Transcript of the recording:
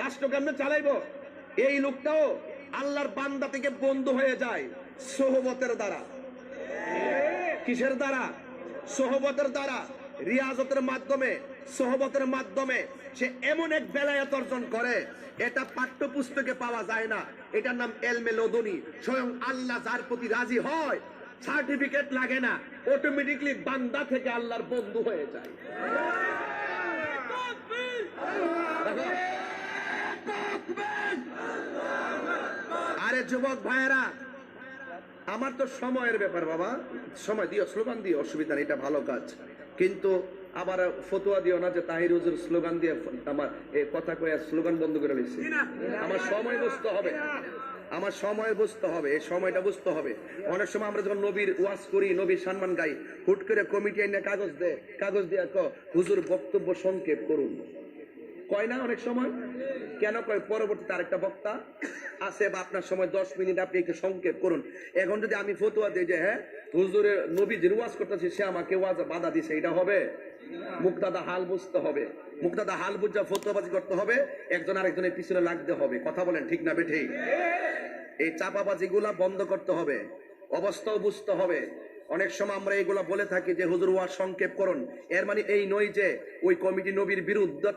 রাষ্ট্র কেমনে চালাইবো? এই লোকটাও আল্লাহর বান্দা থেকে বন্ধু হয়ে যায় সোহবতের দ্বারা। কিসের দ্বারা? সোহবতের দ্বারা, রিয়াজতের মাধ্যমে, সোহবতের মাধ্যমে সে এমন এক বেলায়েত অর্জন করে, এটা পাঠ্যপুস্তকে পাওয়া যায় না। এটার নাম এলমে লদুনি। স্বয়ং আল্লাহ যার প্রতি রাজি হয়, সার্টিফিকেট লাগে না, অটোমেটিকলি বান্দা থেকে আল্লাহর বন্ধু হয়ে যায়। আরে যুবক ভাইয়েরা, আমার তো সময়ের ব্যাপার বাবা, সময় দিও, স্লোগান দিও, অসুবিধা নেই, এটা ভালো কাজ। কিন্তু আবার ফতোয়া দিও না যে তাহির হুজুর স্লোগান দিয়ে আমার এই কথা কয়ে স্লোগান বন্ধ করে নিচ্ছে। আমার সময় বুঝতে হবে, আমার সময় বুঝতে হবে, এই সময়টা বুঝতে হবে। অনেক সময় আমরা যখন নবীর ওয়াজ করি, নবীর সম্মান গাই, হুট করে কমিটি এনে কাগজ দেয়, কাগজ দিয়ে হুজুর বক্তব্য সংক্ষেপ করুন, কয় না অনেক সময়। কেন কয়? পরবর্তীতে আরেকটা বক্তা আছে বা আপনার সময় 10 মিনিট, আপনি একটু সংক্ষেপ করুন। এখন যদি আমি ফতোয়া দিই যে হ্যাঁ হুজুরের নবী যে ওয়াজ করতেছে সে আমাকে ওয়াজ বাধা দিছে, এটা হবে? মুক্তাদা হাল বুঝতে হবে, মুক্তাদা হাল বুঝা ফতোয়াবাজি করতে হবে, একজন আরেকজনের পিছনে লাগতে হবে। কথা বলেন ঠিক না বেঠিক? এই চাপাবাজি গুলা বন্ধ করতে হবে, অবস্থাও বুঝতে হবে। অনেক সময় আমরা এগুলা বলে থাকি যে হুজুর ওয়াজ সংক্ষেপ করুন, এর মানে এই নয় যে ওই কমিটি নবীর বিরুদ্ধে